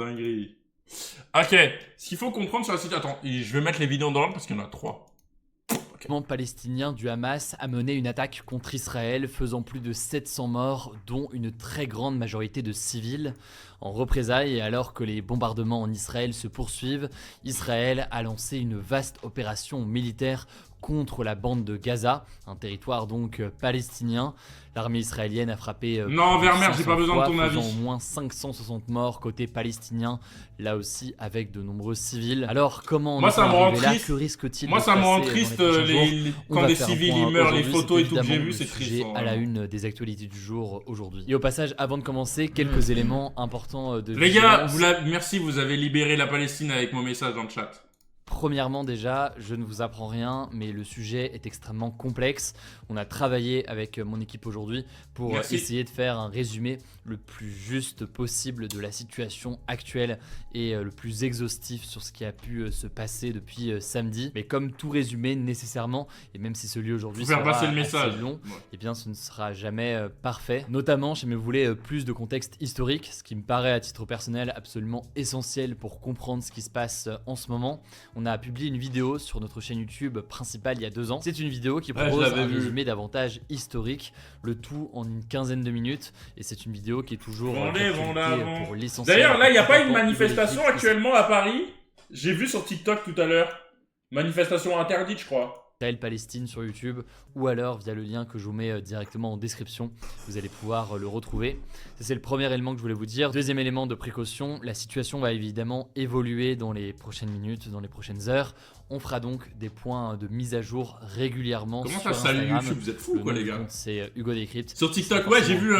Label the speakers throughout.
Speaker 1: dinguerie. Ok, ce qu'il faut comprendre sur la situation... Attends, je vais mettre les vidéos dans l'ordre parce qu'il y en a 3.
Speaker 2: Le mouvement palestinien du Hamas a mené une attaque contre Israël, faisant plus de 700 morts, dont une très grande majorité de civils. En représailles, et alors que les bombardements en Israël se poursuivent, Israël a lancé une vaste opération militaire contre la bande de Gaza, un territoire donc palestinien. L'armée israélienne a frappé
Speaker 1: non, Vermeer, j'ai pas besoin de ton
Speaker 2: faisant
Speaker 1: avis.
Speaker 2: au moins 560 morts côté palestinien, là aussi avec de nombreux civils. Alors comment
Speaker 1: moi ça me rend triste.
Speaker 2: Que risque-t-il
Speaker 1: Moi ça me rend triste quand des civils ils meurent, les photos et tout que j'ai vu, c'est triste.
Speaker 2: À la une des actualités du jour aujourd'hui. Et au passage, avant de commencer, quelques éléments importants de
Speaker 1: les gars, merci, vous avez libéré la Palestine avec mon message dans le chat.
Speaker 2: Premièrement déjà, je ne vous apprends rien, mais le sujet est extrêmement complexe. On a travaillé avec mon équipe aujourd'hui pour essayer de faire un résumé le plus juste possible de la situation actuelle et le plus exhaustif sur ce qui a pu se passer depuis samedi. Mais comme tout résumé nécessairement, et même si celui aujourd'hui sera
Speaker 1: passer le message.
Speaker 2: assez long, eh bien ce ne sera jamais parfait. Notamment, si vous voulez plus de contexte historique, ce qui me paraît à titre personnel absolument essentiel pour comprendre ce qui se passe en ce moment. On a publié une vidéo sur notre chaîne YouTube principale il y a 2 ans. C'est une vidéo qui propose un résumé davantage historique, le tout en une quinzaine de minutes, et c'est une vidéo qui est toujours pour l'essentiel.
Speaker 1: D'ailleurs, là, il n'y a pas une manifestation actuellement à Paris. J'ai vu sur TikTok tout à l'heure. Manifestation interdite, je crois.
Speaker 2: Palestine sur YouTube, ou alors via le lien que je vous mets directement en description, vous allez pouvoir le retrouver. C'est le premier élément que je voulais vous dire. Deuxième élément de précaution, la situation va évidemment évoluer dans les prochaines minutes, dans les prochaines heures. On fera donc des points de mise à jour régulièrement.
Speaker 1: Comment
Speaker 2: sur
Speaker 1: ça, salut
Speaker 2: Instagram.
Speaker 1: YouTube, vous êtes fous quoi les gars.
Speaker 2: C'est Hugo Décrypte.
Speaker 1: Sur TikTok, ouais, j'ai vu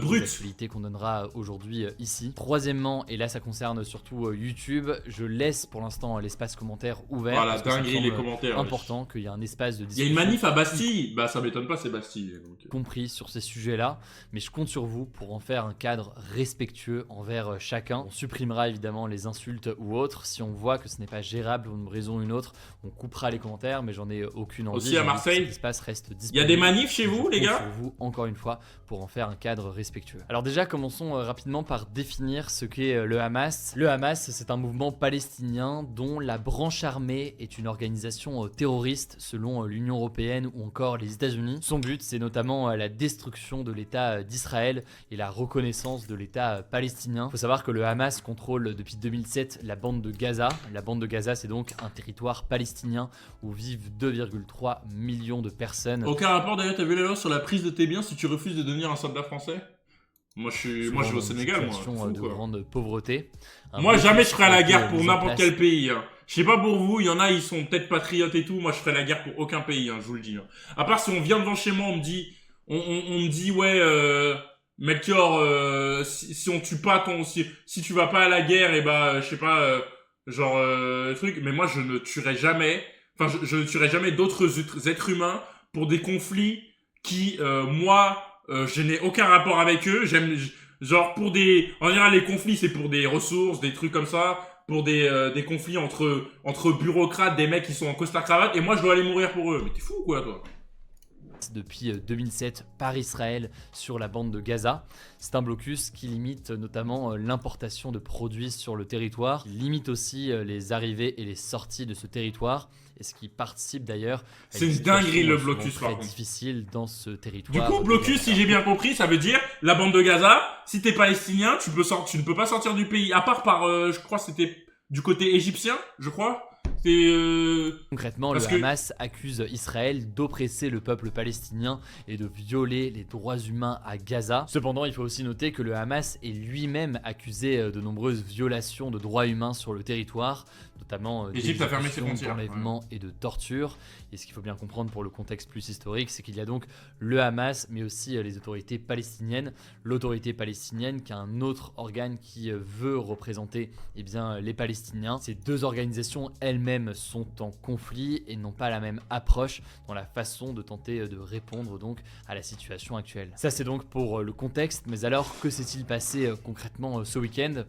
Speaker 1: Brut.
Speaker 2: L'actualité qu'on donnera aujourd'hui ici. Troisièmement, et là ça concerne surtout YouTube, je laisse pour l'instant l'espace commentaire ouvert.
Speaker 1: Voilà, dinguerie les commentaires.
Speaker 2: Important qu'il y ait un espace de discussion.
Speaker 1: Il y a une manif à Bastille. Bah ça m'étonne pas, c'est Bastille. Donc...
Speaker 2: compris sur ces sujets-là, mais je compte sur vous pour en faire un cadre respectueux envers chacun. On supprimera évidemment les insultes ou autres. Si on voit que ce n'est pas gérable pour une raison ou une autre, on coupera les commentaires, mais j'en ai aucune envie.
Speaker 1: Aussi à Marseille,
Speaker 2: l'espace reste disponible.
Speaker 1: Il y a des manifs chez vous, les gars?
Speaker 2: Sur vous, encore une fois, pour en faire un cadre respectueux. Alors déjà, commençons rapidement par définir ce qu'est le Hamas. Le Hamas, c'est un mouvement palestinien dont la branche armée est une organisation terroriste selon l'Union européenne ou encore les États-Unis. Son but, c'est notamment la destruction de l'État d'Israël et la reconnaissance de l'État palestinien. Il faut savoir que le Hamas contrôle depuis 2007 la bande de Gaza. La bande de Gaza, c'est donc un territoire palestinien où vivent 2,3 millions de personnes.
Speaker 1: Aucun rapport d'ailleurs, t'as vu la loi sur la prise de tes biens si tu refuses de devenir un soldat français? Moi je suis au Sénégal, moi. Fou,
Speaker 2: de grande pauvreté.
Speaker 1: Moi jamais je ferai la guerre pour n'importe quel pays. Hein. Je sais pas pour vous, il y en a ils sont peut-être patriotes et tout. Moi je ferai la guerre pour aucun pays, hein, je vous le dis. Hein. À part si on vient devant chez moi, on me dit, on me dit ouais, Melchior, si on tue pas si tu vas pas à la guerre, et bah je sais pas, truc. Mais moi je ne tuerai jamais. Enfin je ne tuerai jamais d'autres êtres humains pour des conflits qui je n'ai aucun rapport avec eux. En général, les conflits, c'est pour des ressources, des trucs comme ça, pour des conflits entre bureaucrates, des mecs qui sont en costard-cravate, et moi, je dois aller mourir pour eux. Mais t'es fou, quoi, toi?
Speaker 2: Depuis 2007 par Israël sur la bande de Gaza. C'est un blocus qui limite notamment l'importation de produits sur le territoire, qui limite aussi les arrivées et les sorties de ce territoire, et ce qui participe d'ailleurs à
Speaker 1: c'est une dinguerie le blocus,
Speaker 2: très difficile dans ce territoire.
Speaker 1: Du coup, blocus, si j'ai bien compris, ça veut dire la bande de Gaza, si t'es palestinien, tu ne peux pas sortir du pays, à part par, je crois c'était du côté égyptien, je crois.
Speaker 2: Concrètement, le Hamas accuse Israël d'oppresser le peuple palestinien et de violer les droits humains à Gaza. Cependant, il faut aussi noter que le Hamas est lui-même accusé de nombreuses violations de droits humains sur le territoire, notamment d'enlèvement et de torture. Et ce qu'il faut bien comprendre pour le contexte plus historique, c'est qu'il y a donc le Hamas, mais aussi les autorités palestiniennes. L'autorité palestinienne qui est un autre organe qui veut représenter les Palestiniens. Ces deux organisations elles-mêmes sont en conflit et n'ont pas la même approche dans la façon de tenter de répondre donc à la situation actuelle. Ça c'est donc pour le contexte, mais alors que s'est-il passé concrètement ce week-end ?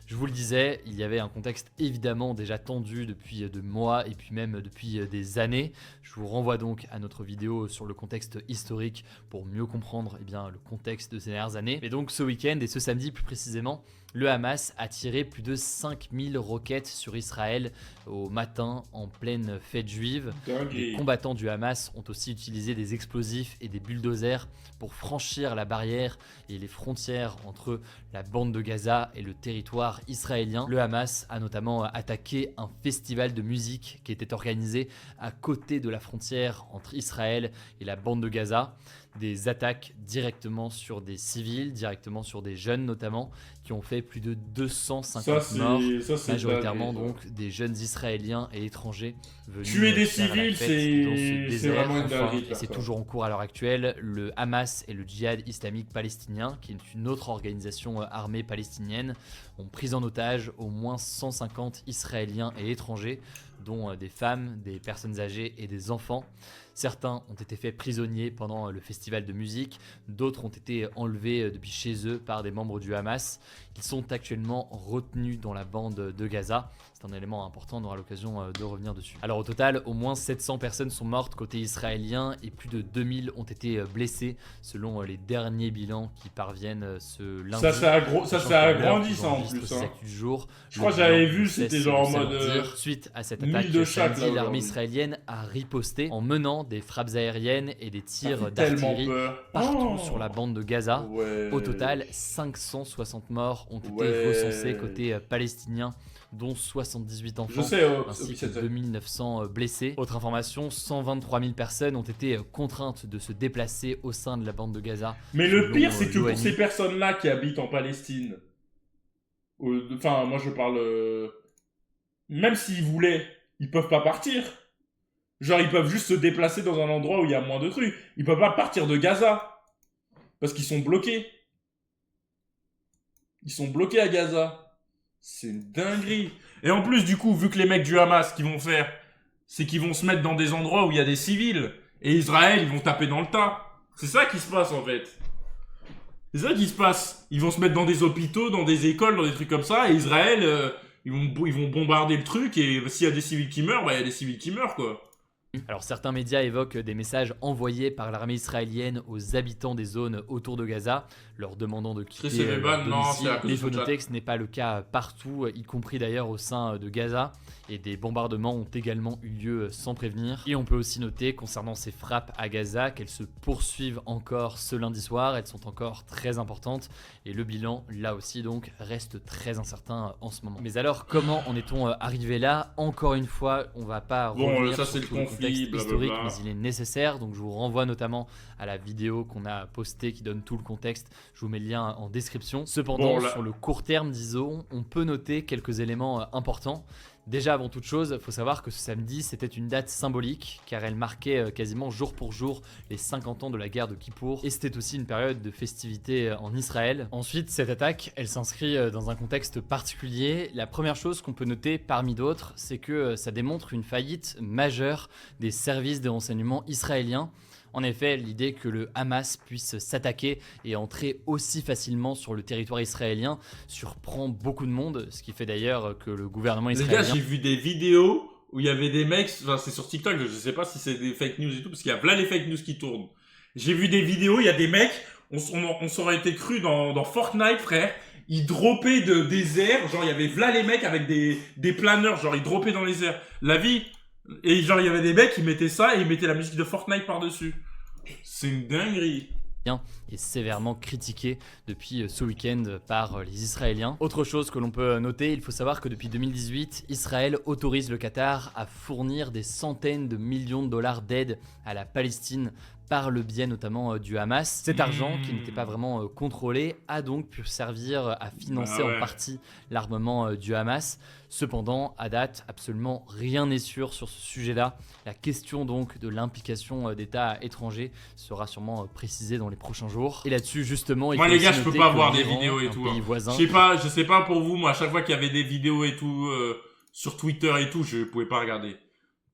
Speaker 2: Je vous le disais, il y avait un contexte évidemment déjà tendu depuis des mois et puis même depuis des années. Je vous renvoie donc à notre vidéo sur le contexte historique pour mieux comprendre le contexte de ces dernières années. Et donc ce week-end et ce samedi plus précisément, le Hamas a tiré plus de 5000 roquettes sur Israël au matin en pleine fête juive. Les combattants du Hamas ont aussi utilisé des explosifs et des bulldozers pour franchir la barrière et les frontières entre la bande de Gaza et le territoire israélien. Le Hamas a notamment attaqué un festival de musique qui était organisé à côté de la frontière entre Israël et la bande de Gaza. Des attaques directement sur des civils, directement sur des jeunes notamment, qui ont fait plus de 250 morts, majoritairement donc des jeunes israéliens et étrangers venus
Speaker 1: tuer des
Speaker 2: faire la
Speaker 1: civils,
Speaker 2: fête dans ce
Speaker 1: c'est
Speaker 2: désert.
Speaker 1: vraiment une
Speaker 2: Enfin,
Speaker 1: dinguerie.
Speaker 2: et c'est toujours en cours à l'heure actuelle. Le Hamas et le Djihad islamique palestinien, qui est une autre organisation armée palestinienne, ont pris en otage au moins 150 Israéliens et étrangers, dont des femmes, des personnes âgées et des enfants. Certains ont été faits prisonniers pendant le festival de musique, d'autres ont été enlevés depuis chez eux par des membres du Hamas. Ils sont actuellement retenus dans la bande de Gaza. C'est un élément important, on aura l'occasion de revenir dessus. Alors au total, au moins 700 personnes sont mortes côté israélien et plus de 2000 ont été blessés selon les derniers bilans qui parviennent ce lundi.
Speaker 1: Ça a grandi ça en plus.
Speaker 2: Hein. Du jour,
Speaker 1: je crois que j'avais vu, c'était genre en mode...
Speaker 2: Suite à cette attaque samedi, l'armée israélienne a riposté en menant des frappes aériennes et des tirs d'artillerie partout sur la bande de Gaza.
Speaker 1: Ouais.
Speaker 2: Au total, 560 morts ont été recensés côté palestinien, dont 78 enfants, ainsi que 2900 blessés. Autre information, 123 000 personnes ont été contraintes de se déplacer au sein de la bande de Gaza.
Speaker 1: Mais le pire, c'est que pour ces personnes-là qui habitent en Palestine, enfin, moi je parle... Même s'ils voulaient, ils peuvent pas partir. Genre, ils peuvent juste se déplacer dans un endroit où il y a moins de trucs. Ils peuvent pas partir de Gaza. Parce qu'ils sont bloqués. Ils sont bloqués à Gaza. C'est une dinguerie. Et en plus, du coup, vu que les mecs du Hamas, ce qu'ils vont faire, c'est qu'ils vont se mettre dans des endroits où il y a des civils. Et Israël, ils vont taper dans le tas. C'est ça qui se passe, en fait. C'est ça qui se passe. Ils vont se mettre dans des hôpitaux, dans des écoles, dans des trucs comme ça. Et Israël, ils vont bombarder le truc. Et s'il y a des civils qui meurent, bah, il y a des civils qui meurent, quoi.
Speaker 2: Alors certains médias évoquent des messages envoyés par l'armée israélienne aux habitants des zones autour de Gaza, leur demandant de quitter leur domicile. Il faut noter que ce n'est pas le cas partout, y compris d'ailleurs au sein de Gaza, et des bombardements ont également eu lieu sans prévenir. Et on peut aussi noter concernant ces frappes à Gaza qu'elles se poursuivent encore ce lundi soir, elles sont encore très importantes, et le bilan là aussi donc reste très incertain en ce moment. Mais alors comment en est-on arrivé là? Encore une fois, on va pas revenir
Speaker 1: ça,
Speaker 2: sur
Speaker 1: le
Speaker 2: tout le contexte historique, mais il est nécessaire, donc je vous renvoie notamment à la vidéo qu'on a postée qui donne tout le contexte, je vous mets le lien en description. Cependant, sur le court terme, disons, on peut noter quelques éléments importants. Déjà, avant toute chose, il faut savoir que ce samedi, c'était une date symbolique, car elle marquait quasiment jour pour jour les 50 ans de la guerre de Kippour, et c'était aussi une période de festivité en Israël. Ensuite, cette attaque, elle s'inscrit dans un contexte particulier. La première chose qu'on peut noter, parmi d'autres, c'est que ça démontre une faillite majeure des services de renseignement israéliens. En effet, l'idée que le Hamas puisse s'attaquer et entrer aussi facilement sur le territoire israélien surprend beaucoup de monde, ce qui fait d'ailleurs que le gouvernement israélien...
Speaker 1: Les gars, j'ai vu des vidéos où il y avait des mecs, enfin c'est sur TikTok, je sais pas si c'est des fake news et tout, parce qu'il y a plein les fake news qui tournent. J'ai vu des vidéos, il y a des mecs, on s'aurait été cru dans Fortnite, frère, ils droppaient des airs, genre il y avait là les mecs avec des planeurs, genre ils droppaient dans les airs. La vie... Et genre il y avait des mecs qui mettaient ça et ils mettaient la musique de Fortnite par-dessus. C'est une dinguerie.
Speaker 2: Et sévèrement critiqué depuis ce week-end par les Israéliens. Autre chose que l'on peut noter, il faut savoir que depuis 2018, Israël autorise le Qatar à fournir des centaines de millions de dollars d'aide à la Palestine par le biais notamment du Hamas. Cet argent, qui n'était pas vraiment contrôlé, a donc pu servir à financer en partie l'armement du Hamas. Cependant, à date, absolument rien n'est sûr sur ce sujet-là. La question donc de l'implication d'États étrangers sera sûrement précisée dans les prochains jours. Et là-dessus, justement,
Speaker 1: moi les gars, je peux pas voir des vidéos et tout. Je sais pas pour vous, moi à chaque fois qu'il y avait des vidéos et tout sur Twitter et tout, je pouvais pas regarder.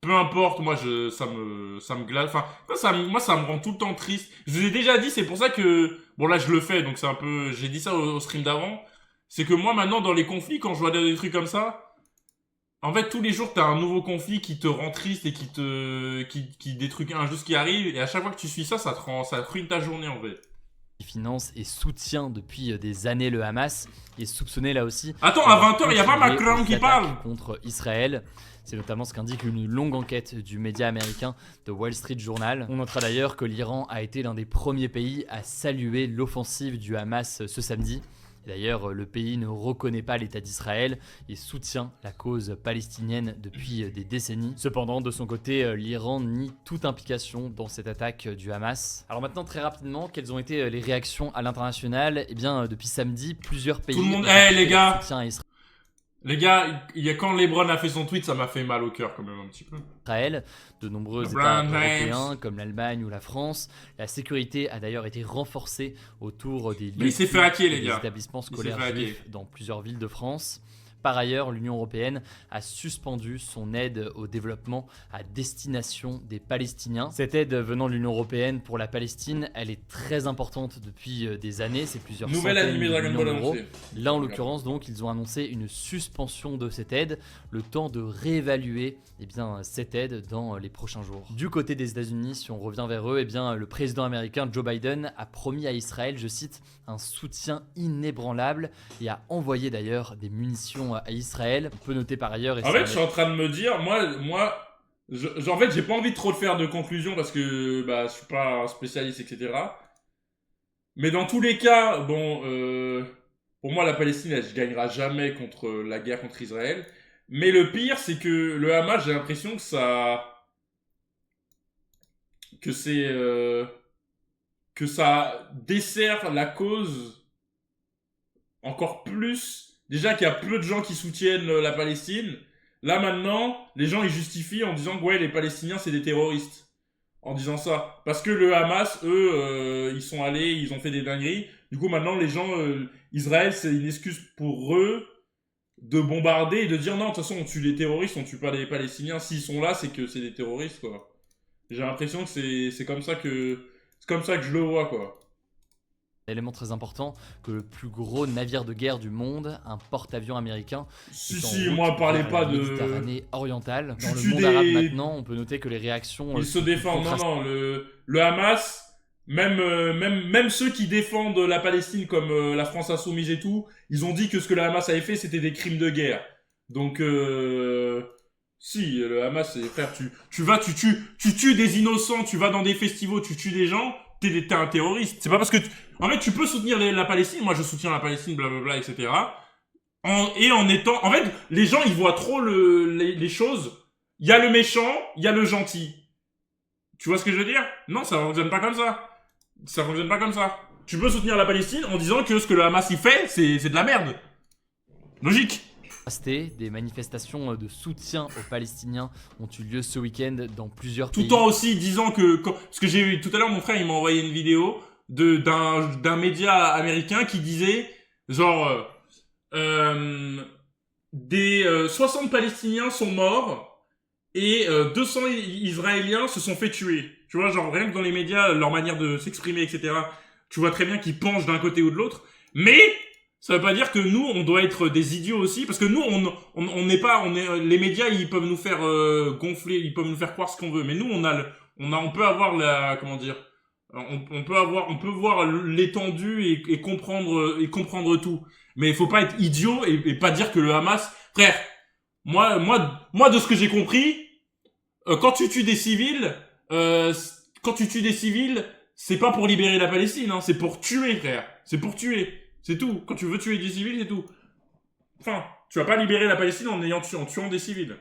Speaker 1: Peu importe, moi ça me glace. Enfin, moi ça me rend tout le temps triste. Je vous ai déjà dit, c'est pour ça que bon là je le fais, donc c'est un peu. J'ai dit ça au stream d'avant. C'est que moi maintenant dans les conflits, quand je vois des trucs comme ça, en fait tous les jours t'as un nouveau conflit qui te rend triste et qui des trucs injustes qui arrivent. Et à chaque fois que tu suis ça, ça te ruine ta journée en fait.
Speaker 2: qui finance et soutient depuis des années le Hamas, est soupçonné là aussi.
Speaker 1: Attends, à 20h, il n'y a pas Macron qui parle
Speaker 2: contre Israël. C'est notamment ce qu'indique une longue enquête du média américain The Wall Street Journal. On notera d'ailleurs que l'Iran a été l'un des premiers pays à saluer l'offensive du Hamas ce samedi. D'ailleurs, le pays ne reconnaît pas l'État d'Israël et soutient la cause palestinienne depuis des décennies. Cependant, de son côté, l'Iran nie toute implication dans cette attaque du Hamas. Alors maintenant, très rapidement, quelles ont été les réactions à l'international? Eh bien, depuis samedi, plusieurs pays...
Speaker 1: Tout le monde... les gars Les gars, quand LeBron a fait son tweet, ça m'a fait mal au cœur quand même un petit peu.
Speaker 2: Israël, de nombreux États européens comme l'Allemagne ou la France. La sécurité a d'ailleurs été renforcée autour des lieux des établissements scolaires juifs dans plusieurs villes de France. Par ailleurs, l'Union européenne a suspendu son aide au développement à destination des Palestiniens. Cette aide venant de l'Union européenne pour la Palestine, elle est très importante depuis des années. C'est plusieurs centaines de millions d'euros. Là, en l'occurrence, donc, ils ont annoncé une suspension de cette aide, le temps de réévaluer cette aide dans les prochains jours. Du côté des États-Unis, si on revient vers eux, le président américain Joe Biden a promis à Israël, je cite, un soutien inébranlable et a envoyé d'ailleurs des munitions à Israël. On peut noter par ailleurs...
Speaker 1: En fait, je suis en train de me dire, en fait, j'ai pas envie de trop faire de conclusion parce que je suis pas un spécialiste, etc. Mais dans tous les cas, pour moi, la Palestine, elle ne gagnera jamais contre la guerre contre Israël. Mais le pire, c'est que le Hamas, j'ai l'impression que ça dessert la cause encore plus. Déjà qu'il y a peu de gens qui soutiennent la Palestine. Là, maintenant, les gens, ils justifient en disant que les Palestiniens, c'est des terroristes. En disant ça. Parce que le Hamas, eux, ils sont allés, ils ont fait des dingueries. Du coup, maintenant, les gens... Israël, c'est une excuse pour eux de bombarder et de dire non, de toute façon, on tue les terroristes, on tue pas les Palestiniens. S'ils sont là, c'est que c'est des terroristes, quoi. J'ai l'impression que c'est comme ça que je le vois, quoi.
Speaker 2: Élément très important, que le plus gros navire de guerre du monde, un porte-avions américain,
Speaker 1: moi parlez pas de
Speaker 2: Méditerranée orientale. Dans le monde arabe maintenant, on peut noter que les réactions...
Speaker 1: Ils se défendent, non, le Hamas, même ceux qui défendent la Palestine comme la France Insoumise et tout, ils ont dit que ce que le Hamas avait fait, c'était des crimes de guerre. Donc, si, le Hamas, frère, tu tues des innocents, tu vas dans des festivals, tu tues des gens... T'es un terroriste. C'est pas parce que... En fait, tu peux soutenir la Palestine. Moi, je soutiens la Palestine, blablabla, etc. En fait, les gens, ils voient trop les choses. Il y a le méchant, il y a le gentil. Tu vois ce que je veux dire? Non, ça fonctionne pas comme ça. Ça fonctionne pas comme ça. Tu peux soutenir la Palestine en disant que ce que le Hamas y fait, c'est de la merde. Logique.
Speaker 2: Des manifestations de soutien aux Palestiniens ont eu lieu ce week-end dans plusieurs pays.
Speaker 1: Tout en aussi disant parce que j'ai vu tout à l'heure, mon frère il m'a envoyé une vidéo d'un média américain qui disait genre 60 Palestiniens sont morts et 200 Israéliens se sont fait tuer. Tu vois, genre rien que dans les médias, leur manière de s'exprimer, etc. Tu vois très bien qu'ils penchent d'un côté ou de l'autre. Mais ça veut pas dire que nous, on doit être des idiots aussi, parce que nous, les médias, ils peuvent nous faire gonfler, ils peuvent nous faire croire ce qu'on veut, mais nous, on peut avoir on peut voir l'étendue et comprendre tout. Mais il faut pas être idiot et pas dire que le Hamas, frère, moi, de ce que j'ai compris, quand tu tues des civils, c'est pas pour libérer la Palestine, hein, c'est pour tuer, frère, c'est pour tuer. C'est tout. Quand tu veux tuer des civils, c'est tout. Enfin, tu vas pas libérer la Palestine en tuant des civils.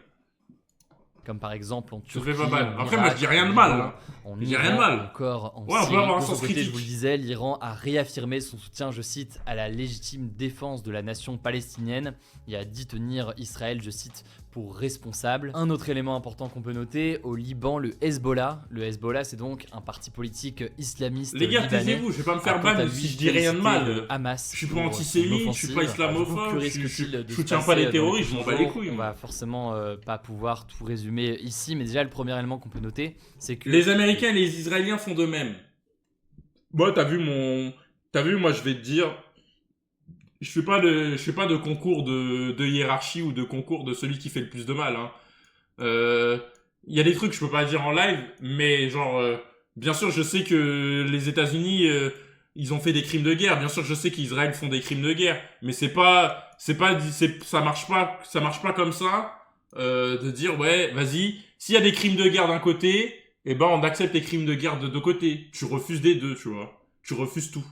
Speaker 2: Comme par exemple en Turquie.
Speaker 1: Ça fait pas mal. Après, moi, je dis rien de mal. Je dis rien de mal.
Speaker 2: Encore en
Speaker 1: Syrie. On peut avoir un sens critique.
Speaker 2: Je vous le disais, l'Iran a réaffirmé son soutien, je cite, à la légitime défense de la nation palestinienne et a dit tenir Israël, je cite, pour responsable. Un autre élément important qu'on peut noter, au Liban, le Hezbollah. Le Hezbollah, c'est donc un parti politique islamiste.
Speaker 1: Les gars, taisez-vous, je vais pas me faire ban si je dis rien de mal.
Speaker 2: Hamas,
Speaker 1: je suis pas antisémite, je suis pas islamophobe, je soutiens pas les terroristes, je m'en bats les couilles.
Speaker 2: On va forcément pas pouvoir tout résumer ici, mais déjà le premier élément qu'on peut noter, c'est que
Speaker 1: les Américains et les Israéliens font de même. Bon, t'as vu, moi je vais te dire, je fais pas de concours de hiérarchie ou de concours de celui qui fait le plus de mal, hein. Il y a des trucs que je peux pas dire en live, mais genre, bien sûr, je sais que les États-Unis, ils ont fait des crimes de guerre. Bien sûr, je sais qu'Israël font des crimes de guerre, mais ça marche pas comme ça, de dire, ouais, vas-y, s'il y a des crimes de guerre d'un côté, eh ben, on accepte les crimes de guerre de deux côtés. Tu refuses des deux, tu vois. Tu refuses tout.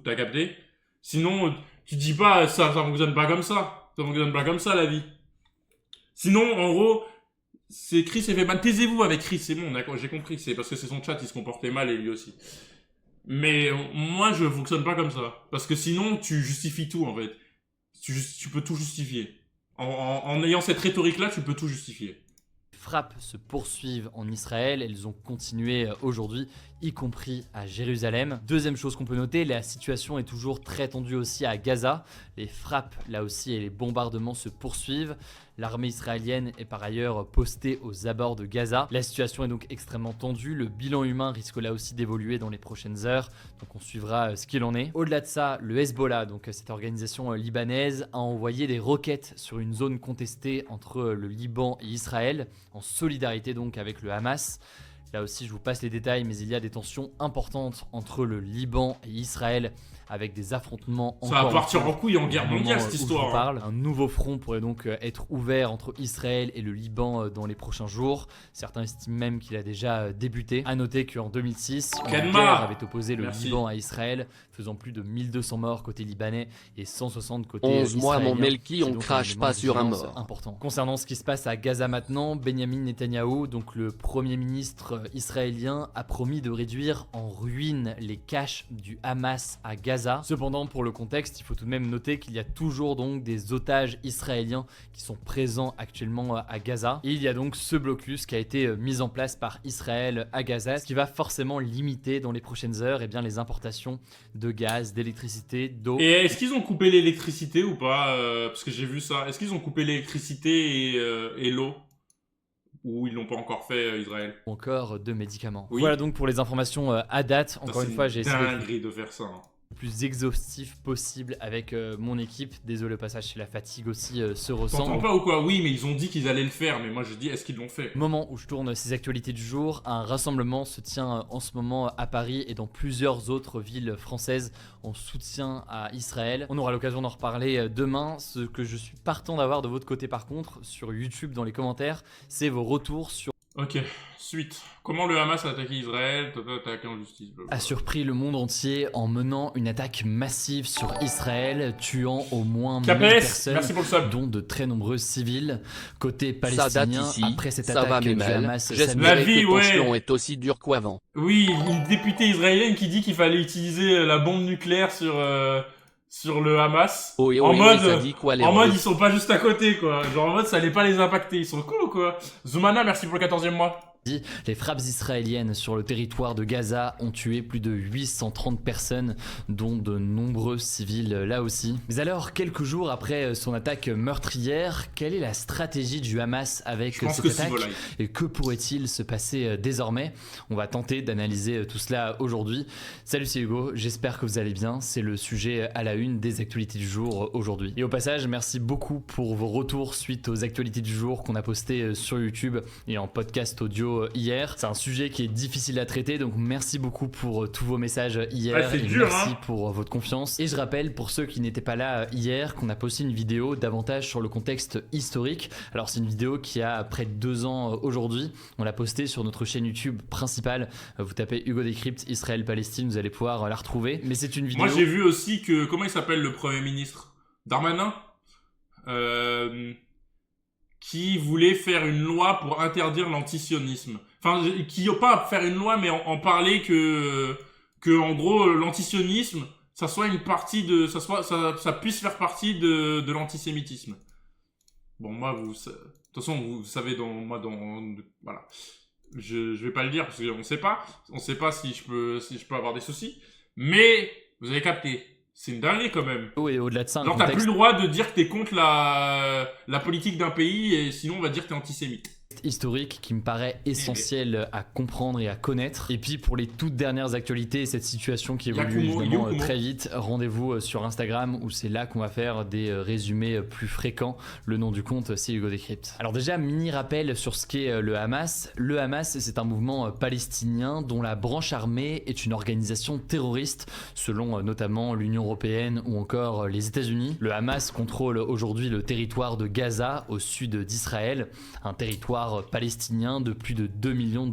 Speaker 1: T'as capté? Sinon, tu dis pas, ça fonctionne pas comme ça. Ça fonctionne pas comme ça, la vie. Sinon, en gros, c'est Chris et fait, taisez-vous avec Chris, c'est bon, d'accord, j'ai compris, c'est parce que c'est son chat, il se comportait mal et lui aussi. Mais moi, je fonctionne pas comme ça. Parce que sinon, tu justifies tout, en fait. Tu peux tout justifier. En ayant cette rhétorique-là, tu peux tout justifier.
Speaker 2: Les frappes se poursuivent en Israël, elles ont continué aujourd'hui, y compris à Jérusalem. Deuxième chose qu'on peut noter, la situation est toujours très tendue aussi à Gaza. Les frappes, là aussi, et les bombardements se poursuivent. L'armée israélienne est par ailleurs postée aux abords de Gaza. La situation est donc extrêmement tendue. Le bilan humain risque là aussi d'évoluer dans les prochaines heures. Donc on suivra ce qu'il en est. Au-delà de ça, le Hezbollah, donc cette organisation libanaise, a envoyé des roquettes sur une zone contestée entre le Liban et Israël, en solidarité donc avec le Hamas. Là aussi, je vous passe les détails, mais il y a des tensions importantes entre le Liban et Israël, avec des affrontements encore.
Speaker 1: Ça va partir en couille en guerre mondiale, cette histoire.
Speaker 2: Un nouveau front pourrait donc être ouvert entre Israël et le Liban dans les prochains jours. Certains estiment même qu'il a déjà débuté. À noter qu'en 2006, une guerre avait opposé le Liban à Israël, faisant plus de 1200 morts côté libanais et 160 côté israélien.
Speaker 3: 11 mois, mon Melki, on crache pas sur un mort.
Speaker 2: Important. Concernant ce qui se passe à Gaza maintenant, Benjamin Netanyahou, donc le premier ministre israélien, a promis de réduire en ruine les caches du Hamas à Gaza. Cependant, pour le contexte, il faut tout de même noter qu'il y a toujours donc des otages israéliens qui sont présents actuellement à Gaza. Et il y a donc ce blocus qui a été mis en place par Israël à Gaza, ce qui va forcément limiter dans les prochaines heures les importations de gaz, d'électricité, d'eau.
Speaker 1: Et est-ce qu'ils ont coupé l'électricité ou pas parce que j'ai vu ça. Est-ce qu'ils ont coupé l'électricité et l'eau? Ou ils l'ont pas encore fait, Israël?
Speaker 2: Ou encore de médicaments.
Speaker 1: Oui.
Speaker 2: Voilà donc pour les informations à date. Encore une fois, j'ai essayé
Speaker 1: de faire ça.
Speaker 2: Le plus exhaustif possible avec mon équipe. Désolé au passage, la fatigue aussi se ressent.
Speaker 1: T'entends pas ou quoi? Oui, mais ils ont dit qu'ils allaient le faire, mais moi je dis, est-ce qu'ils l'ont fait?
Speaker 2: Moment où je tourne ces actualités du jour, un rassemblement se tient en ce moment à Paris et dans plusieurs autres villes françaises en soutien à Israël. On aura l'occasion d'en reparler demain. Ce que je suis partant d'avoir de votre côté par contre, sur YouTube dans les commentaires, c'est vos retours sur...
Speaker 1: Ok, suite. Comment le Hamas a attaqué Israël, attaqué en justice.
Speaker 2: A surpris le monde entier en menant une attaque massive sur Israël, tuant au moins 1000 personnes, dont de très nombreux civils. Côté palestinien, après cette attaque du Hamas,
Speaker 3: j'espère que ton chelon est aussi dur qu'avant.
Speaker 1: Oui, une députée israélienne qui dit qu'il fallait utiliser la bombe nucléaire sur le Hamas.
Speaker 3: Oui,
Speaker 1: en mode,
Speaker 3: ça dit quoi,
Speaker 1: ils sont pas juste à côté, quoi. Genre en mode, ça allait pas les impacter. Ils sont cool, quoi. Zoumana, merci pour le 14e mois.
Speaker 2: Les frappes israéliennes sur le territoire de Gaza ont tué plus de 830 personnes, dont de nombreux civils là aussi. Mais alors, quelques jours après son attaque meurtrière, quelle est la stratégie du Hamas avec cette attaque et que pourrait-il se passer désormais? On va tenter d'analyser tout cela aujourd'hui. Salut, c'est Hugo, j'espère que vous allez bien. C'est le sujet à la une des actualités du jour aujourd'hui. Et au passage, merci beaucoup pour vos retours suite aux actualités du jour qu'on a postées sur YouTube et en podcast audio hier. C'est un sujet qui est difficile à traiter, donc merci beaucoup pour tous vos messages hier. Merci pour votre confiance. Et je rappelle pour ceux qui n'étaient pas là hier qu'on a posté une vidéo davantage sur le contexte historique. Alors c'est une vidéo qui a près de 2 ans aujourd'hui. On l'a postée sur notre chaîne YouTube principale. Vous tapez Hugo Décrypte Israël-Palestine, vous allez pouvoir la retrouver. Mais c'est une vidéo...
Speaker 1: Moi j'ai vu aussi que... Comment il s'appelle le Premier ministre? Darmanin qui voulait faire une loi pour interdire l'antisionisme. Enfin, qui pas faire une loi, mais en parler que en gros, l'antisionisme, ça soit une partie de, ça puisse faire partie de l'antisémitisme. Bon, moi, de toute façon, vous savez, voilà. Je vais pas le dire parce qu'on sait pas si je peux avoir des soucis, mais vous avez capté. C'est une dinguerie quand même.
Speaker 2: Oui, au-delà de ça,
Speaker 1: genre, t'as plus le droit de dire que t'es contre la politique d'un pays et sinon on va dire que t'es antisémite.
Speaker 2: historique qui me paraît essentiel à comprendre et à connaître. Et puis pour les toutes dernières actualités et cette situation qui évolue évidemment très vite, rendez-vous sur Instagram où c'est là qu'on va faire des résumés plus fréquents. Le nom du compte, c'est Hugo Décrypte. Alors déjà, mini rappel sur ce qu'est le Hamas. Le Hamas, c'est un mouvement palestinien dont la branche armée est une organisation terroriste, selon notamment l'Union européenne ou encore les États-Unis. Le Hamas contrôle aujourd'hui le territoire de Gaza, au sud d'Israël, un territoire palestinien de plus de 2 millions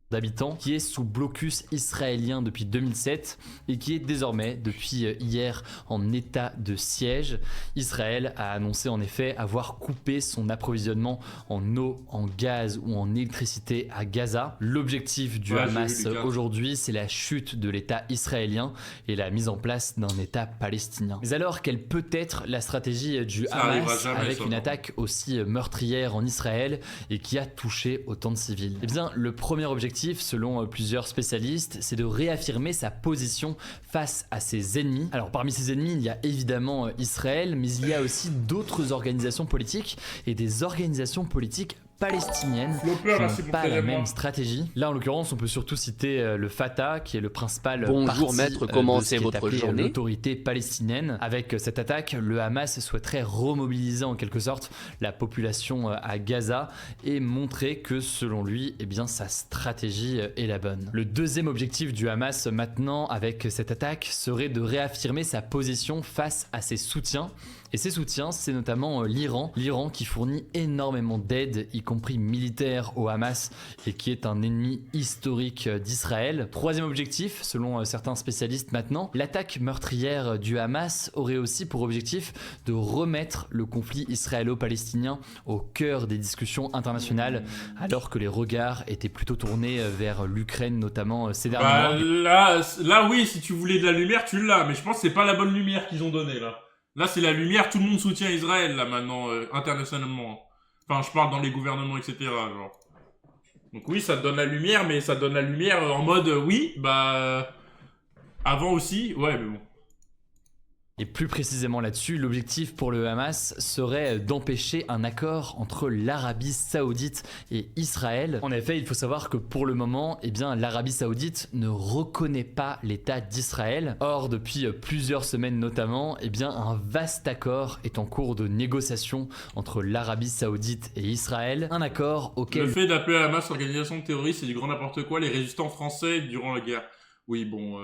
Speaker 2: d'habitants, qui est sous blocus israélien depuis 2007 et qui est désormais depuis hier en état de siège. Israël a annoncé en effet avoir coupé son approvisionnement en eau, en gaz ou en électricité à Gaza. L'objectif du Hamas aujourd'hui, c'est la chute de l'état israélien et la mise en place d'un état palestinien. Mais alors, quelle peut être la stratégie du Hamas avec une attaque aussi meurtrière en Israël et qui a touché autant de civils? Eh bien, le premier objectif, selon plusieurs spécialistes, c'est de réaffirmer sa position face à ses ennemis. Alors parmi ses ennemis, il y a évidemment Israël, mais il y a aussi d'autres organisations politiques et des organisations politiques palestiniennes qui n'ont pas la même stratégie. Là en l'occurrence on peut surtout citer le Fatah qui est le principal
Speaker 3: Bonjour
Speaker 2: parti
Speaker 3: maître,
Speaker 2: de
Speaker 3: comment
Speaker 2: ce qui est
Speaker 3: votre
Speaker 2: appelé
Speaker 3: journée?
Speaker 2: l'autorité palestinienne. Avec cette attaque, le Hamas souhaiterait remobiliser en quelque sorte la population à Gaza et montrer que selon lui, eh bien, sa stratégie est la bonne. Le deuxième objectif du Hamas maintenant avec cette attaque serait de réaffirmer sa position face à ses soutiens. Et ces soutiens, c'est notamment l'Iran. L'Iran qui fournit énormément d'aide, y compris militaire, au Hamas et qui est un ennemi historique d'Israël. Troisième objectif, selon certains spécialistes maintenant, l'attaque meurtrière du Hamas aurait aussi pour objectif de remettre le conflit israélo-palestinien au cœur des discussions internationales, alors que les regards étaient plutôt tournés vers l'Ukraine, notamment ces derniers mois.
Speaker 1: Là, oui, si tu voulais de la lumière, tu l'as, mais je pense que c'est pas la bonne lumière qu'ils ont donnée, là. Là, c'est la lumière, tout le monde soutient Israël, là, maintenant, internationalement. Enfin, je parle dans les gouvernements, etc., genre. Donc oui, ça donne la lumière, mais ça donne la lumière en mode, oui, bah... Avant aussi, ouais, mais bon.
Speaker 2: Et plus précisément là-dessus, l'objectif pour le Hamas serait d'empêcher un accord entre l'Arabie Saoudite et Israël. En effet, il faut savoir que pour le moment, eh bien, l'Arabie Saoudite ne reconnaît pas l'État d'Israël. Or, depuis plusieurs semaines notamment, eh bien, un vaste accord est en cours de négociation entre l'Arabie Saoudite et Israël. Un accord auquel...
Speaker 1: Le fait d'appeler la Hamas organisation terroriste, c'est du grand n'importe quoi. Les résistants français durant la guerre. Oui, bon,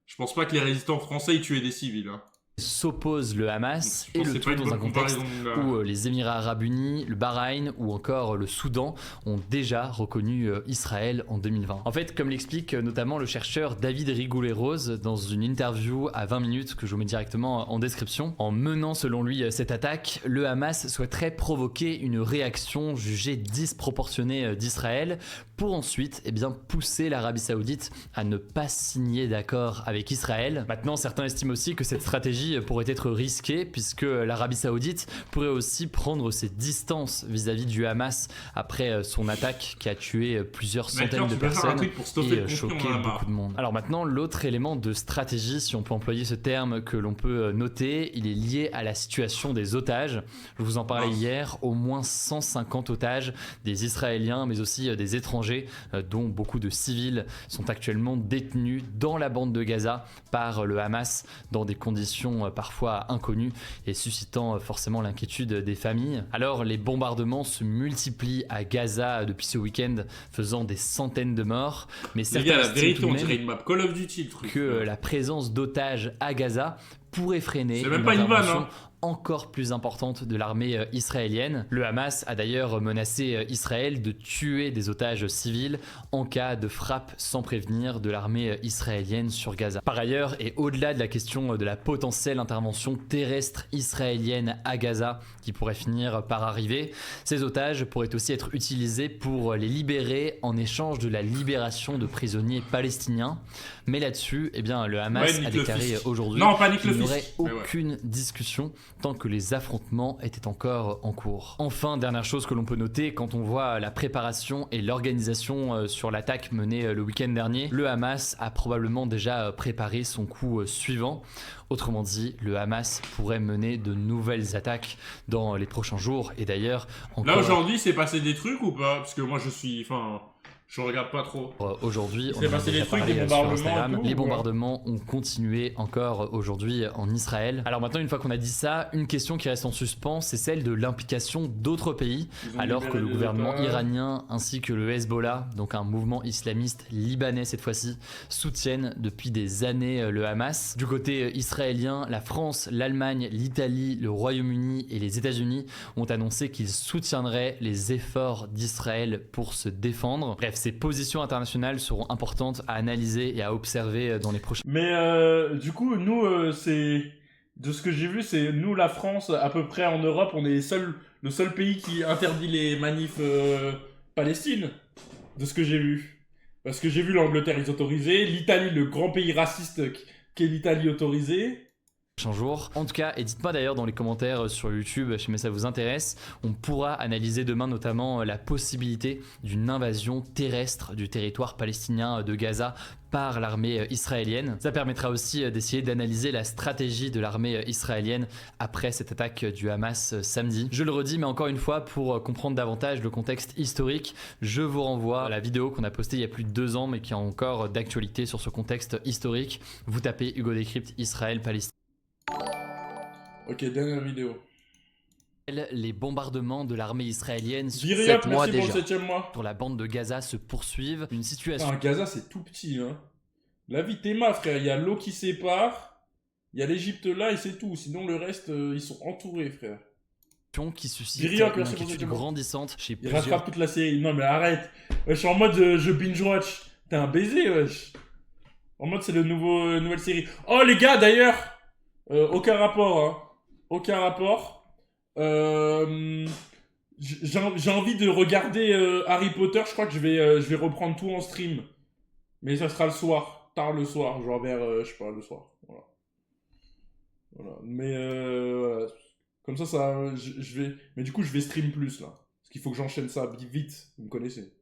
Speaker 1: je pense pas que les résistants français y tuaient des civils, hein.
Speaker 2: S'oppose le Hamas et le tout dans un contexte où les Émirats Arabes Unis, le Bahreïn ou encore le Soudan ont déjà reconnu Israël en 2020. En fait, comme l'explique notamment le chercheur David Rigoulet-Rose dans une interview à 20 minutes que je vous mets directement en description, en menant selon lui cette attaque, le Hamas souhaiterait provoquer une réaction jugée disproportionnée d'Israël pour ensuite pousser l'Arabie Saoudite à ne pas signer d'accord avec Israël. Maintenant, certains estiment aussi que cette stratégie pourrait être risquée puisque l'Arabie Saoudite pourrait aussi prendre ses distances vis-à-vis du Hamas après son attaque qui a tué plusieurs centaines de personnes et choqué beaucoup de monde. Alors maintenant, l'autre élément de stratégie, si on peut employer ce terme, que l'on peut noter, il est lié à la situation des otages. Je vous en parlais hier, au moins 150 otages, des Israéliens mais aussi des étrangers, dont beaucoup de civils sont actuellement détenus dans la bande de Gaza par le Hamas dans des conditions parfois inconnues et suscitant forcément l'inquiétude des familles. Alors les bombardements se multiplient à Gaza depuis ce week-end, faisant des centaines de morts, mais certains estiment tout de même
Speaker 1: Call of Duty, le truc,
Speaker 2: que la présence d'otages à Gaza pourrait freiner
Speaker 1: une intervention
Speaker 2: encore plus importante de l'armée israélienne. Le Hamas a d'ailleurs menacé Israël de tuer des otages civils en cas de frappe sans prévenir de l'armée israélienne sur Gaza. Par ailleurs, et au-delà de la question de la potentielle intervention terrestre israélienne à Gaza qui pourrait finir par arriver, ces otages pourraient aussi être utilisés pour les libérer en échange de la libération de prisonniers palestiniens. Mais là-dessus, le Hamas a déclaré aujourd'hui qu'il n'y aurait aucune discussion tant que les affrontements étaient encore en cours. Enfin, dernière chose que l'on peut noter quand on voit la préparation et l'organisation sur l'attaque menée le week-end dernier, le Hamas a probablement déjà préparé son coup suivant. Autrement dit, le Hamas pourrait mener de nouvelles attaques dans les prochains jours. Et d'ailleurs, encore...
Speaker 1: Là aujourd'hui, c'est passé des trucs ou pas? Parce que moi je regarde pas trop.
Speaker 2: Aujourd'hui,
Speaker 1: on a passé des trucs, des bombardements.
Speaker 2: Les bombardements ont continué encore aujourd'hui en Israël. Alors maintenant, une fois qu'on a dit ça, une question qui reste en suspens, c'est celle de l'implication d'autres pays, alors que le gouvernement iranien ainsi que le Hezbollah, donc un mouvement islamiste libanais cette fois-ci, soutiennent depuis des années le Hamas. Du côté israélien, la France, l'Allemagne, l'Italie, le Royaume-Uni et les États-Unis ont annoncé qu'ils soutiendraient les efforts d'Israël pour se défendre. Bref, ces positions internationales seront importantes à analyser et à observer dans les prochains...
Speaker 1: Mais du coup, nous, c'est... De ce que j'ai vu, c'est nous, la France, à peu près en Europe, on est le seul pays qui interdit les manifs Palestine. De ce que j'ai vu. Parce que j'ai vu l'Angleterre, ils autorisaient. L'Italie, le grand pays raciste qu'est l'Italie, autorisé.
Speaker 2: Jour. En tout cas, et dites-moi d'ailleurs dans les commentaires sur YouTube si ça vous intéresse, on pourra analyser demain notamment la possibilité d'une invasion terrestre du territoire palestinien de Gaza par l'armée israélienne. Ça permettra aussi d'essayer d'analyser la stratégie de l'armée israélienne après cette attaque du Hamas samedi. Je le redis, mais encore une fois, pour comprendre davantage le contexte historique, je vous renvoie à la vidéo qu'on a postée il y a plus de 2 ans, mais qui a encore d'actualité sur ce contexte historique. Vous tapez Hugo Décrypte Israël-Palestine.
Speaker 1: Ok, dernière vidéo.
Speaker 2: Les bombardements de l'armée israélienne sur
Speaker 3: 7 mois déjà
Speaker 2: sur la bande de Gaza se poursuivent. Une situation...
Speaker 1: Gaza, c'est tout petit, hein. La vie Théma, frère. Il y a l'eau qui sépare. Il y a l'Égypte là et c'est tout. Sinon, le reste, ils sont entourés, frère.
Speaker 2: Qui suscite une inquiétude grandissante chez plusieurs...
Speaker 1: Il rattrape toute la série. Non, mais arrête. Je suis en mode je binge-watch. T'es un baiser, wesh. En mode, c'est le nouvelle série. Oh, les gars, d'ailleurs... aucun rapport, hein. Aucun rapport. J'ai envie de regarder Harry Potter. Je crois que je vais reprendre tout en stream. Mais ça sera le soir. Tard le soir. Genre vers, je sais pas, le soir. Voilà. Mais, voilà. Comme ça, je vais... Mais du coup, je vais stream plus, là. Parce qu'il faut que j'enchaîne ça vite. Vous me connaissez.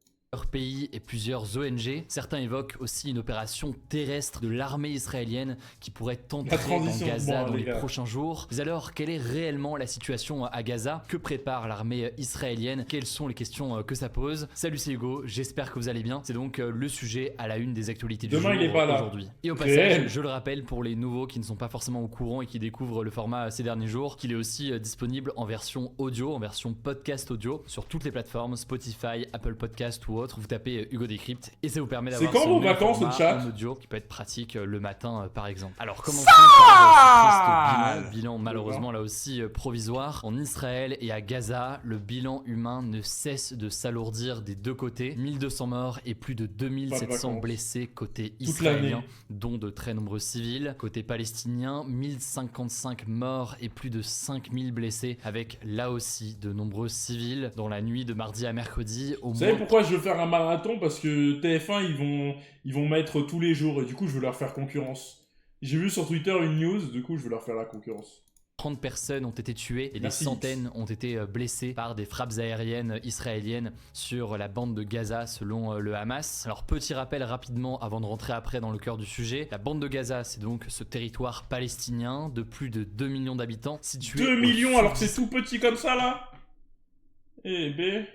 Speaker 2: Pays et plusieurs ONG. Certains évoquent aussi une opération terrestre de l'armée israélienne qui pourrait entrer dans Gaza dans les prochains jours. Mais alors, quelle est réellement la situation à Gaza? Que prépare l'armée israélienne? Quelles sont les questions que ça pose? Salut, c'est Hugo, j'espère que vous allez bien. C'est donc le sujet à la une des actualités du jour aujourd'hui. Et au passage, je le rappelle pour les nouveaux qui ne sont pas forcément au courant et qui découvrent le format ces derniers jours, qu'il est aussi disponible en version audio, en version podcast audio, sur toutes les plateformes, Spotify, Apple Podcast ou autres. Vous tapez Hugo Décrypte et ça vous permet d'avoir
Speaker 1: c'est quand vos vacances le chat
Speaker 2: en audio qui peut être pratique le matin par exemple. Alors commençons par ce triste bilan malheureusement là aussi provisoire. En Israël et à Gaza, le bilan humain ne cesse de s'alourdir des deux côtés. 1200 morts et plus de 2700 blessés côté israélien, dont de très nombreux civils. Côté palestinien, 1055 morts et plus de 5000 blessés avec là aussi de nombreux civils. Dans la nuit de mardi à mercredi, au moins...
Speaker 1: Vous savez pourquoi je veux faire un marathon? Parce que TF1 ils vont mettre tous les jours et du coup je veux leur faire concurrence. J'ai vu sur Twitter une news, du coup je veux leur faire la concurrence.
Speaker 2: 30 personnes ont été tuées et des centaines ont été blessées par des frappes aériennes israéliennes sur la bande de Gaza selon le Hamas. Alors petit rappel rapidement avant de rentrer après dans le cœur du sujet. La bande de Gaza, c'est donc ce territoire palestinien de plus de 2 millions d'habitants situé
Speaker 1: 2 millions alors que c'est tout petit comme ça là? Eh ben...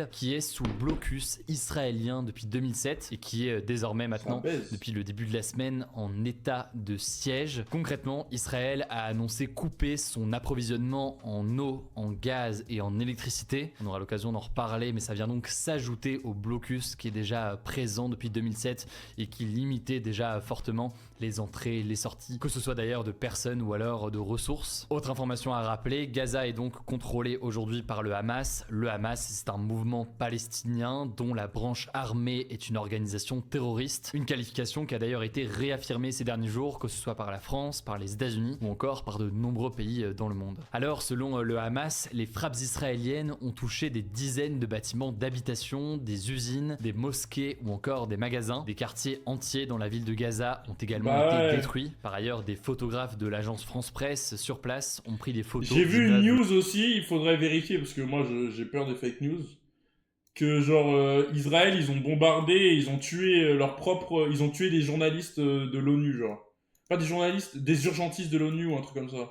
Speaker 2: qui est sous blocus israélien depuis 2007 et qui est désormais maintenant, depuis le début de la semaine, en état de siège. Concrètement, Israël a annoncé couper son approvisionnement en eau, en gaz et en électricité. On aura l'occasion d'en reparler, mais ça vient donc s'ajouter au blocus qui est déjà présent depuis 2007 et qui limitait déjà fortement les entrées, les sorties, que ce soit d'ailleurs de personnes ou alors de ressources. Autre information à rappeler, Gaza est donc contrôlée aujourd'hui par le Hamas. Le Hamas, c'est un mouvement palestinien dont la branche armée est une organisation terroriste. Une qualification qui a d'ailleurs été réaffirmée ces derniers jours, que ce soit par la France, par les États-Unis ou encore par de nombreux pays dans le monde. Alors, selon le Hamas, les frappes israéliennes ont touché des dizaines de bâtiments d'habitation, des usines, des mosquées ou encore des magasins. Des quartiers entiers dans la ville de Gaza ont également été détruits. Par ailleurs, des photographes de l'agence France Presse sur place ont pris des photos.
Speaker 1: J'ai vu une news aussi, il faudrait vérifier parce que moi j'ai peur des fake news. Que genre Israël, ils ont bombardé, et ils ont tué ils ont tué des journalistes de l'ONU, genre. Pas des journalistes, des urgentistes de l'ONU ou un truc comme ça.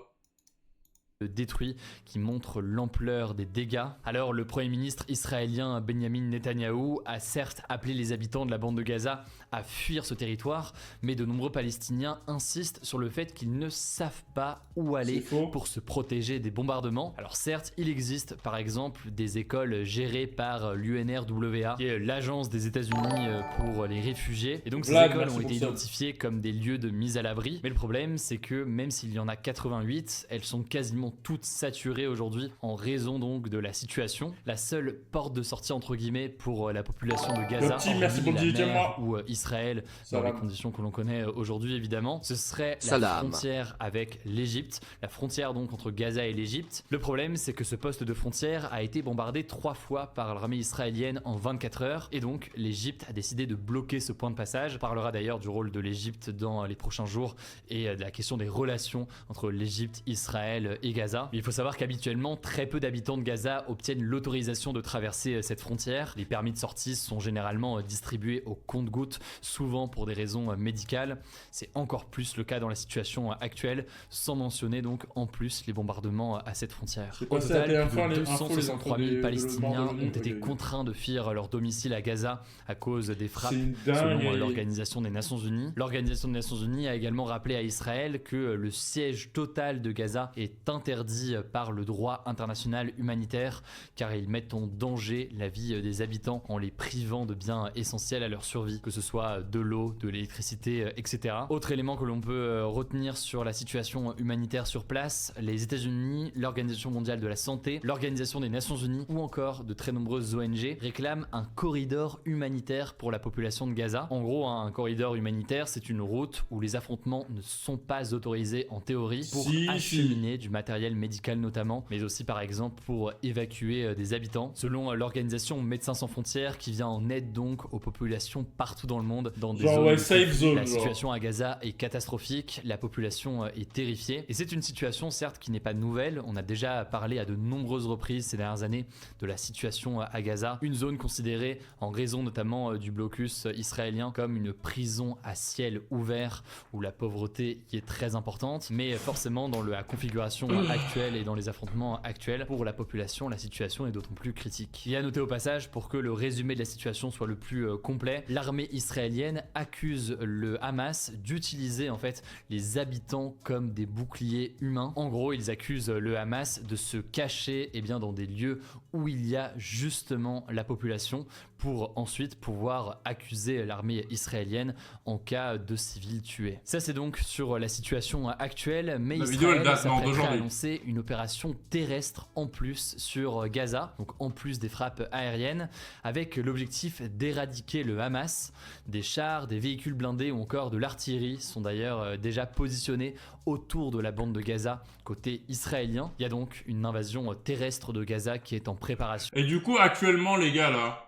Speaker 2: Détruit qui montre l'ampleur des dégâts. Alors le premier ministre israélien Benjamin Netanyahou a certes appelé les habitants de la bande de Gaza à fuir ce territoire, mais de nombreux Palestiniens insistent sur le fait qu'ils ne savent pas où aller pour se protéger des bombardements. Alors certes, il existe par exemple des écoles gérées par l'UNRWA, qui est l'agence des États-Unis pour les réfugiés, et donc ces écoles ont été identifiées comme des lieux de mise à l'abri, mais le problème c'est que même s'il y en a 88, elles sont quasiment toutes saturées aujourd'hui en raison donc de la situation. La seule porte de sortie entre guillemets pour la population de Gaza,
Speaker 1: merci pour le
Speaker 2: mer ou Israël, dans les conditions que l'on connaît aujourd'hui évidemment, ce serait la frontière avec l'Égypte, la frontière donc entre Gaza et l'Égypte. Le problème c'est que ce poste de frontière a été bombardé 3 fois par l'armée israélienne en 24 heures, et donc l'Égypte a décidé de bloquer ce point de passage. On parlera d'ailleurs du rôle de l'Égypte dans les prochains jours et de la question des relations entre l'Égypte, Israël et Gaza. Il faut savoir qu'habituellement, très peu d'habitants de Gaza obtiennent l'autorisation de traverser cette frontière. Les permis de sortie sont généralement distribués au compte-gouttes, souvent pour des raisons médicales. C'est encore plus le cas dans la situation actuelle, sans mentionner donc en plus les bombardements à cette frontière. Au total, plus de 263 000 Palestiniens ont été contraints de fuir leur domicile à Gaza à cause des frappes, selon l'Organisation des Nations Unies. L'Organisation des Nations Unies a également rappelé à Israël que le siège total de Gaza est interdit par le droit international humanitaire, car ils mettent en danger la vie des habitants en les privant de biens essentiels à leur survie, que ce soit de l'eau, de l'électricité, etc. Autre élément que l'on peut retenir sur la situation humanitaire sur place, les États-Unis, l'Organisation mondiale de la santé, l'Organisation des Nations Unies ou encore de très nombreuses ONG réclament un corridor humanitaire pour la population de Gaza. En gros, un corridor humanitaire, c'est une route où les affrontements ne sont pas autorisés en théorie pour acheminer du matériel médical notamment, mais aussi par exemple pour évacuer des habitants. Selon l'organisation Médecins sans frontières, qui vient en aide donc aux populations partout dans le monde, dans des zones la situation à Gaza est catastrophique, la population est terrifiée, et c'est une situation certes qui n'est pas nouvelle. On a déjà parlé à de nombreuses reprises ces dernières années de la situation à Gaza, une zone considérée en raison notamment du blocus israélien comme une prison à ciel ouvert où la pauvreté y est très importante, mais forcément dans la configuration actuelle et dans les affrontements actuels, pour la population, la situation est d'autant plus critique. Il y a à noter au passage, pour que le résumé de la situation soit le plus complet, l'armée israélienne accuse le Hamas d'utiliser en fait les habitants comme des boucliers humains. En gros, ils accusent le Hamas de se cacher dans des lieux où il y a justement la population, pour ensuite pouvoir accuser l'armée israélienne en cas de civils tués. Ça c'est donc sur la situation actuelle, mais Israël s'apprête à annoncer une opération terrestre en plus sur Gaza, donc en plus des frappes aériennes, avec l'objectif d'éradiquer le Hamas. Des chars, des véhicules blindés ou encore de l'artillerie sont d'ailleurs déjà positionnés autour de la bande de Gaza côté israélien. Il y a donc une invasion terrestre de Gaza qui est en préparation.
Speaker 1: Et du coup actuellement les gars là,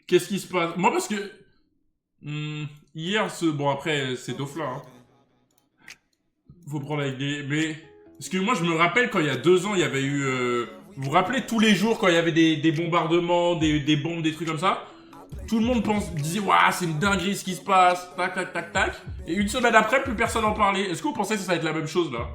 Speaker 1: qu'est-ce qui se passe? Moi parce que hier bon après c'est Dofla hein. Faut prendre avec des... Mais... Parce que moi je me rappelle quand il y a 2 ans il y avait eu... Vous vous rappelez tous les jours quand il y avait des bombardements, des bombes, des trucs comme ça? Tout le monde disait waouh c'est une dinguerie ce qui se passe, tac tac tac tac. Et une semaine après plus personne en parlait. Est-ce que vous pensez que ça va être la même chose là?